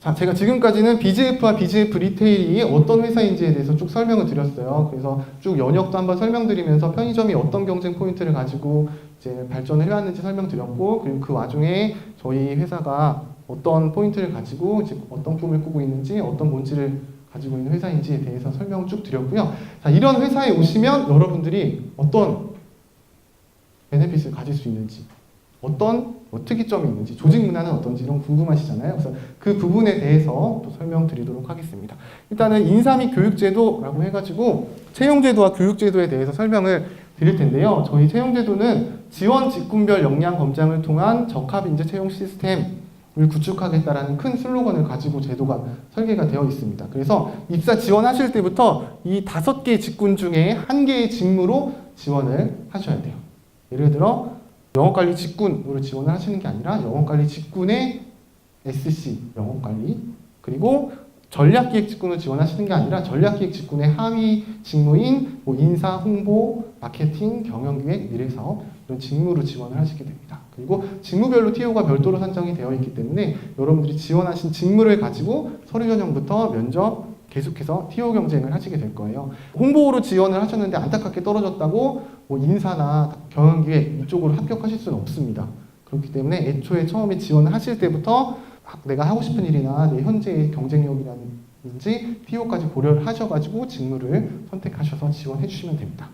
자, 제가 지금까지는 BGF와 BGF 리테일이 어떤 회사인지에 대해서 쭉 설명을 드렸어요. 그래서 쭉 연역도 한번 설명드리면서 편의점이 어떤 경쟁 포인트를 가지고 이제 발전을 해왔는지 설명드렸고, 그리고 그 와중에 저희 회사가 어떤 포인트를 가지고 이제 어떤 꿈을 꾸고 있는지, 어떤 본질을 가지고 있는 회사인지에 대해서 설명을 쭉 드렸고요. 자, 이런 회사에 오시면 여러분들이 어떤 베네핏을 가질 수 있는지, 어떤 특이점이 있는지, 조직 문화는 어떤지 이런 거 궁금하시잖아요. 그래서 그 부분에 대해서 또 설명드리도록 하겠습니다. 일단은 인사 및 교육제도라고 해가지고 채용제도와 교육제도에 대해서 설명을 드릴 텐데요. 저희 채용제도는 지원 직군별 역량 검장을 통한 적합 인재 채용 시스템을 구축하겠다라는 큰 슬로건을 가지고 제도가 설계가 되어 있습니다. 그래서 입사 지원하실 때부터 이 5개의 직군 중에 1개의 직무로 지원을 하셔야 돼요. 예를 들어 영업관리 직군으로 지원을 하시는 게 아니라 영업관리 직군의 SC, 영업관리, 그리고 전략기획 직군으로 지원하시는 게 아니라 전략기획 직군의 하위 직무인 뭐 인사, 홍보, 마케팅, 경영기획, 미래사업 이런 직무로 지원을 하시게 됩니다. 그리고 직무별로 TO가 별도로 산정이 되어 있기 때문에 여러분들이 지원하신 직무를 가지고 서류 전형부터 면접, 계속해서 TO 경쟁을 하시게 될 거예요. 홍보로 지원을 하셨는데 안타깝게 떨어졌다고 뭐 인사나 경영기획 이쪽으로 합격하실 수는 없습니다. 그렇기 때문에 애초에 처음에 지원을 하실 때부터 내가 하고 싶은 일이나 내 현재의 경쟁력이라든지 TO까지 고려를 하셔가지고 직무를 선택하셔서 지원해 주시면 됩니다.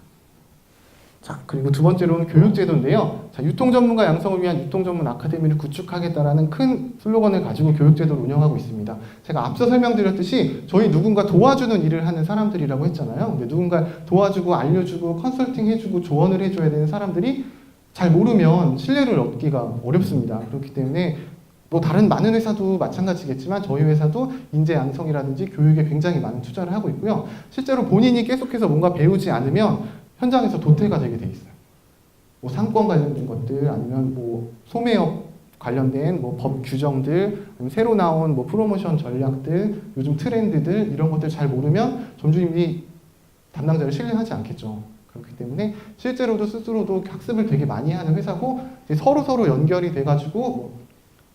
자, 그리고 두 번째로는 교육제도인데요. 자, 유통전문가 양성을 위한 유통전문 아카데미를 구축하겠다라는 큰 슬로건을 가지고 교육제도를 운영하고 있습니다. 제가 앞서 설명드렸듯이 저희 누군가 도와주는 일을 하는 사람들이라고 했잖아요. 근데 누군가 도와주고 알려주고 컨설팅 해주고 조언을 해줘야 되는 사람들이 잘 모르면 신뢰를 얻기가 어렵습니다. 그렇기 때문에 뭐 다른 많은 회사도 마찬가지겠지만 저희 회사도 인재 양성이라든지 교육에 굉장히 많은 투자를 하고 있고요. 실제로 본인이 계속해서 뭔가 배우지 않으면 현장에서 도태가 되게 돼 있어요. 뭐 상권 관련된 것들, 아니면 뭐 소매업 관련된 뭐 법 규정들, 아니면 새로 나온 뭐 프로모션 전략들, 요즘 트렌드들 이런 것들 잘 모르면 점주님이 담당자를 신뢰하지 않겠죠. 그렇기 때문에 실제로도 스스로도 학습을 되게 많이 하는 회사고 서로 연결이 돼가지고 뭐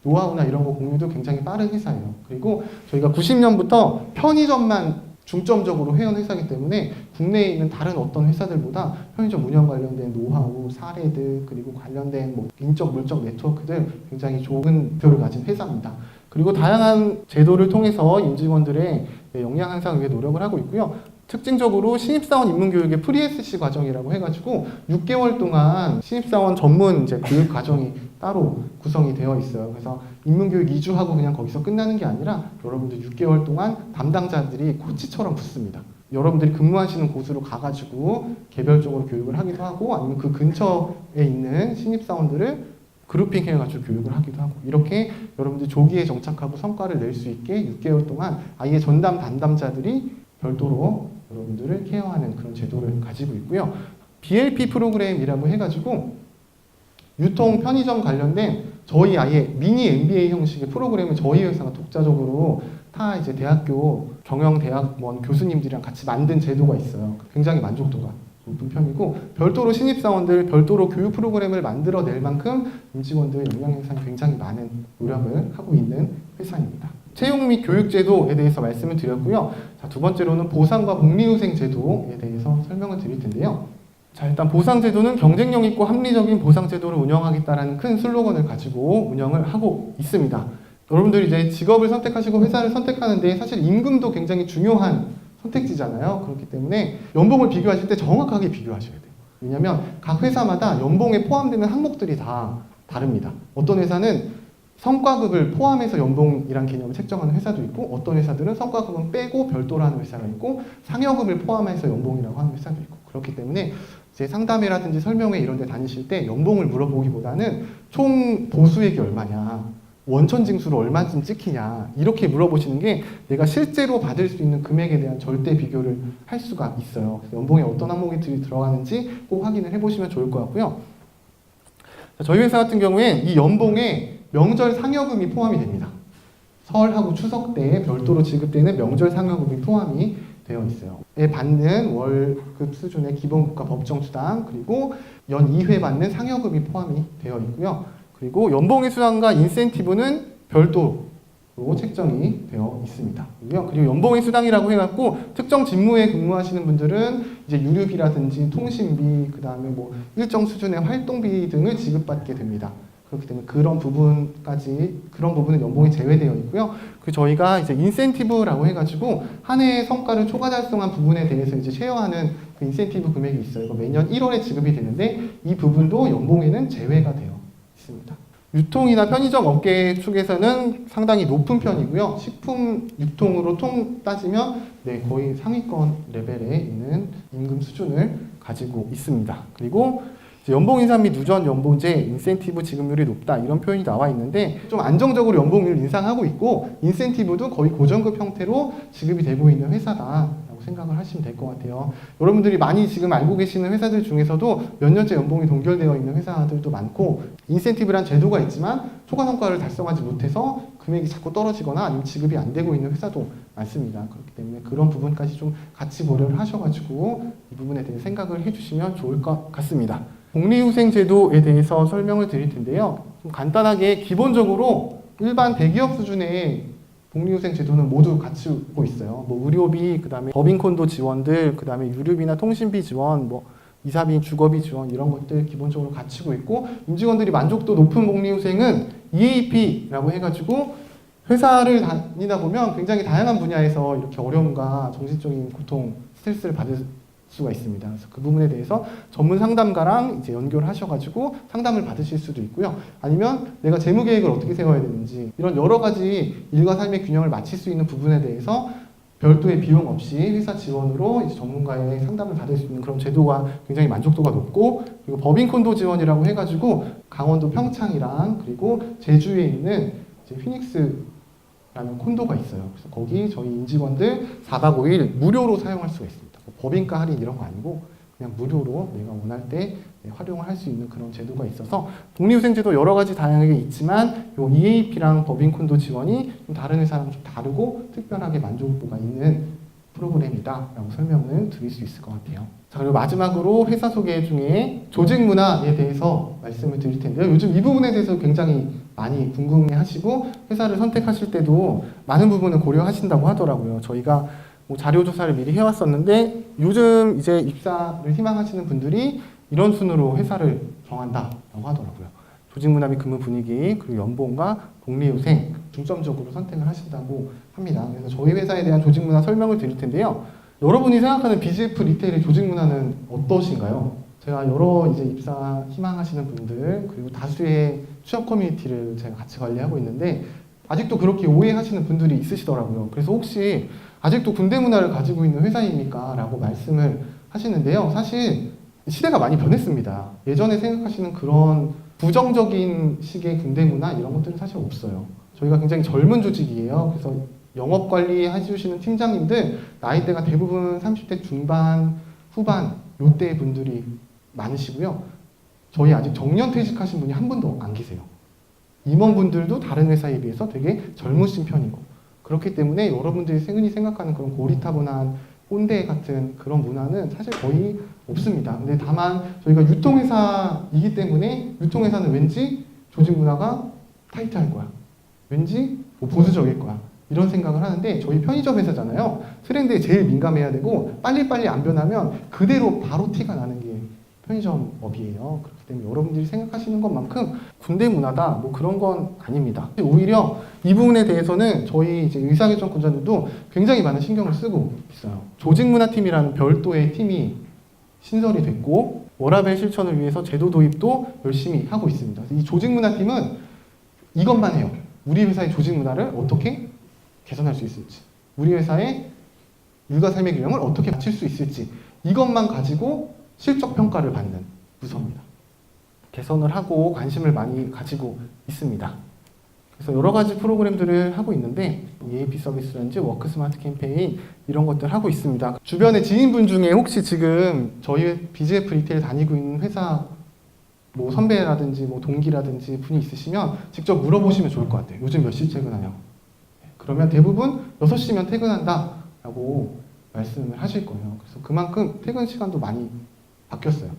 노하우나 이런 거 공유도 굉장히 빠른 회사예요. 그리고 저희가 90년부터 편의점만 중점적으로 해온 회사이기 때문에 국내에 있는 다른 어떤 회사들보다 편의점 운영 관련된 노하우, 사례들, 그리고 관련된 뭐 인적, 물적 네트워크들 굉장히 좋은 목표를 가진 회사입니다. 그리고 다양한 제도를 통해서 임직원들의 역량 향상을 위해 노력을 하고 있고요. 특징적으로 신입사원 입문교육의 프리-SC 과정이라고 해가지고 6개월 동안 신입사원 전문 이제 교육 과정이 따로 구성이 되어 있어요. 그래서 입문교육 2주하고 그냥 거기서 끝나는 게 아니라 여러분들 6개월 동안 담당자들이 코치처럼 붙습니다. 여러분들이 근무하시는 곳으로 가가지고 개별적으로 교육을 하기도 하고 아니면 그 근처에 있는 신입사원들을 그룹핑 해가지고 교육을 하기도 하고 이렇게 여러분들이 조기에 정착하고 성과를 낼 수 있게 6개월 동안 아예 전담 담당자들이 별도로 여러분들을 케어하는 그런 제도를 가지고 있고요. BLP 프로그램이라고 해가지고 유통 편의점 관련된 저희 아예 미니 MBA 형식의 프로그램을 저희 회사가 독자적으로 타 이제 대학교 경영대학원 교수님들이랑 같이 만든 제도가 있어요. 굉장히 만족도가 높은 편이고 별도로 신입사원들 별도로 교육 프로그램을 만들어낼 만큼 임직원들 역량 향상에 굉장히 많은 노력을 하고 있는 회사입니다. 채용 및 교육제도에 대해서 말씀을 드렸고요. 자, 두 번째로는 보상과 복리후생 제도에 대해서 설명을 드릴 텐데요. 자, 일단 보상제도는 경쟁력 있고 합리적인 보상제도를 운영하겠다라는 큰 슬로건을 가지고 운영을 하고 있습니다. 여러분들이 이제 직업을 선택하시고 회사를 선택하는데 사실 임금도 굉장히 중요한 선택지잖아요. 그렇기 때문에 연봉을 비교하실 때 정확하게 비교하셔야 돼요. 왜냐하면 각 회사마다 연봉에 포함되는 항목들이 다 다릅니다. 어떤 회사는 성과급을 포함해서 연봉이란 개념을 책정하는 회사도 있고 어떤 회사들은 성과급은 빼고 별도로 하는 회사가 있고 상여급을 포함해서 연봉이라고 하는 회사도 있고 그렇기 때문에 이제 상담회라든지 설명회 이런 데 다니실 때 연봉을 물어보기보다는 총 보수액이 얼마냐 원천징수를 얼마쯤 찍히냐 이렇게 물어보시는 게 내가 실제로 받을 수 있는 금액에 대한 절대 비교를 할 수가 있어요. 그래서 연봉에 어떤 항목이 들어가는지 꼭 확인을 해보시면 좋을 것 같고요. 자, 저희 회사 같은 경우에 이 연봉에 명절 상여금이 포함이 됩니다. 설하고 추석 때 별도로 지급되는 명절 상여금이 포함이 되어 있어요. 에 받는 월급 수준의 기본국가 법정수당 그리고 연 2회 받는 상여금이 포함이 되어 있고요. 그리고 연봉의 수당과 인센티브는 별도 로 책정이 되어 있습니다. 그리고 연봉의 수당이라고 해갖고 특정 직무에 근무하시는 분들은 이제 유류비라든지 통신비, 그 다음에 뭐 일정 수준의 활동비 등을 지급받게 됩니다. 그렇기 때문에 그런 부분은 연봉이 제외되어 있고요. 그 저희가 이제 인센티브라고 해가지고 한 해의 성과를 초과 달성한 부분에 대해서 이제 쉐어하는 그 인센티브 금액이 있어요. 이거 매년 1월에 지급이 되는데 이 부분도 연봉에는 제외가 되어 있습니다. 유통이나 편의점 업계 축에서는 상당히 높은 편이고요. 식품 유통으로 따지면 거의 상위권 레벨에 있는 임금 수준을 가지고 있습니다. 그리고 연봉 인상 및 누전 연봉제 인센티브 지급률이 높다 이런 표현이 나와 있는데 좀 안정적으로 연봉률 인상하고 있고 인센티브도 거의 고정급 형태로 지급이 되고 있는 회사다라고 생각을 하시면 될 것 같아요. 여러분들이 많이 지금 알고 계시는 회사들 중에서도 몇 년째 연봉이 동결되어 있는 회사들도 많고 인센티브란 제도가 있지만 초과 성과를 달성하지 못해서 금액이 자꾸 떨어지거나 아니면 지급이 안 되고 있는 회사도 많습니다. 그렇기 때문에 그런 부분까지 좀 같이 고려를 하셔가지고 이 부분에 대해 생각을 해주시면 좋을 것 같습니다. 복리후생제도에 대해서 설명을 드릴 텐데요. 좀 간단하게 기본적으로 일반 대기업 수준의 복리후생제도는 모두 갖추고 있어요. 뭐 의료비, 그 다음에 법인콘도 지원들, 그 다음에 유류비나 통신비 지원, 뭐 이사비, 주거비 지원 이런 것들 기본적으로 갖추고 있고 임직원들이 만족도 높은 복리후생은 EAP라고 해가지고 회사를 다니다 보면 굉장히 다양한 분야에서 이렇게 어려움과 정신적인 고통, 스트레스를 받을 수가 있습니다. 그래서 그 부분에 대해서 전문 상담가랑 이제 연결을 하셔가지고 상담을 받으실 수도 있고요. 아니면 내가 재무 계획을 어떻게 세워야 되는지 이런 여러 가지 일과 삶의 균형을 맞출 수 있는 부분에 대해서 별도의 비용 없이 회사 지원으로 이제 전문가의 상담을 받을 수 있는 그런 제도가 굉장히 만족도가 높고 그리고 법인 콘도 지원이라고 해가지고 강원도 평창이랑 그리고 제주에 있는 이제 피닉스라는 콘도가 있어요. 그래서 거기 저희 임직원들 4박 5일 무료로 사용할 수가 있습니다. 법인가 할인 이런 거 아니고 그냥 무료로 내가 원할 때 활용을 할 수 있는 그런 제도가 있어서 복리후생제도 여러 가지 다양하게 있지만 요 EAP랑 법인콘도 지원이 좀 다른 회사랑 좀 다르고 특별하게 만족도가 있는 프로그램이다 라고 설명을 드릴 수 있을 것 같아요. 자, 그리고 마지막으로 회사 소개 중에 조직 문화에 대해서 말씀을 드릴 텐데요. 요즘 이 부분에 대해서 굉장히 많이 궁금해 하시고 회사를 선택하실 때도 많은 부분을 고려하신다고 하더라고요. 저희가 뭐 자료 조사를 미리 해왔었는데 요즘 이제 입사를 희망하시는 분들이 이런 순으로 회사를 정한다라고 하더라고요. 조직 문화 및 근무 분위기 그리고 연봉과 복리후생 중점적으로 선택을 하신다고 합니다. 그래서 저희 회사에 대한 조직 문화 설명을 드릴 텐데요. 여러분이 생각하는 BGF 리테일의 조직 문화는 어떠신가요? 제가 여러 이제 입사 희망하시는 분들 그리고 다수의 취업 커뮤니티를 제가 같이 관리하고 있는데 아직도 그렇게 오해하시는 분들이 있으시더라고요. 그래서 혹시 아직도 군대 문화를 가지고 있는 회사입니까? 라고 말씀을 하시는데요. 사실 시대가 많이 변했습니다. 예전에 생각하시는 그런 부정적인 식의 군대 문화 이런 것들은 사실 없어요. 저희가 굉장히 젊은 조직이에요. 그래서 영업 관리 해주시는 팀장님들 나이대가 대부분 30대 중반, 후반 요때 분들이 많으시고요. 저희 아직 정년 퇴직하신 분이 한 분도 안 계세요. 임원분들도 다른 회사에 비해서 되게 젊으신 편이고 그렇기 때문에 여러분들이 흔히 생각하는 그런 고리타분한 꼰대 같은 그런 문화는 사실 거의 없습니다. 근데 다만 저희가 유통회사이기 때문에 유통회사는 왠지 조직 문화가 타이트할 거야. 왠지 뭐 보수적일 거야. 이런 생각을 하는데 저희 편의점 회사잖아요. 트렌드에 제일 민감해야 되고 빨리빨리 안 변하면 그대로 바로 티가 나는 게 편의점업이에요. 그렇기 때문에 여러분들이 생각하시는 것만큼 군대 문화다 뭐 그런 건 아닙니다. 오히려 이 부분에 대해서는 저희 이제 의사결정권자들도 굉장히 많은 신경을 쓰고 있어요. 조직문화팀이라는 별도의 팀이 신설이 됐고 워라밸 실천을 위해서 제도 도입도 열심히 하고 있습니다. 이 조직문화팀은 이것만 해요. 우리 회사의 조직문화를 어떻게 개선할 수 있을지, 우리 회사의 일과 삶의 균형을 어떻게 맞출 수 있을지 이것만 가지고 실적 평가를 받는 부서입니다. 개선을 하고 관심을 많이 가지고 있습니다. 그래서 여러 가지 프로그램들을 하고 있는데 EAP 서비스라든지 워크 스마트 캠페인 이런 것들 하고 있습니다. 주변에 지인분 중에 혹시 지금 저희 BGF 리테일 다니고 있는 회사 뭐 선배라든지 뭐 동기라든지 분이 있으시면 직접 물어보시면 좋을 것 같아요. 요즘 몇 시 퇴근하냐고. 그러면 대부분 6시면 퇴근한다 라고 말씀을 하실 거예요. 그래서 그만큼 퇴근 시간도 많이 바뀌었어요.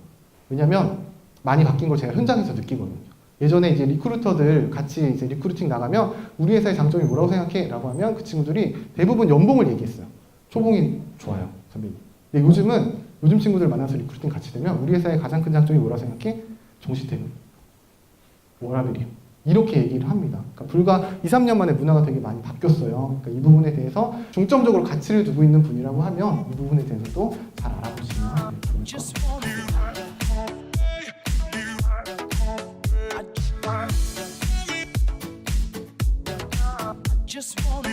왜냐면 많이 바뀐 걸 제가 현장에서 느끼거든요. 예전에 이제 리크루터들 같이 이제 리크루팅 나가면 우리 회사의 장점이 뭐라고 생각해? 라고 하면 그 친구들이 대부분 연봉을 얘기했어요. 초봉이 좋아요, 선배님. 근데 요즘 친구들 만나서 리크루팅 같이 되면 우리 회사의 가장 큰 장점이 뭐라고 생각해? 정시퇴근, 워라밸이요. 이렇게 얘기를 합니다. 그러니까 불과 2, 3년 만에 문화가 되게 많이 바뀌었어요. 그러니까 이 부분에 대해서 중점적으로 가치를 두고 있는 분이라고 하면 이 부분에 대해서도 잘 알아보시면 좋을 것 같습니다. Just wanna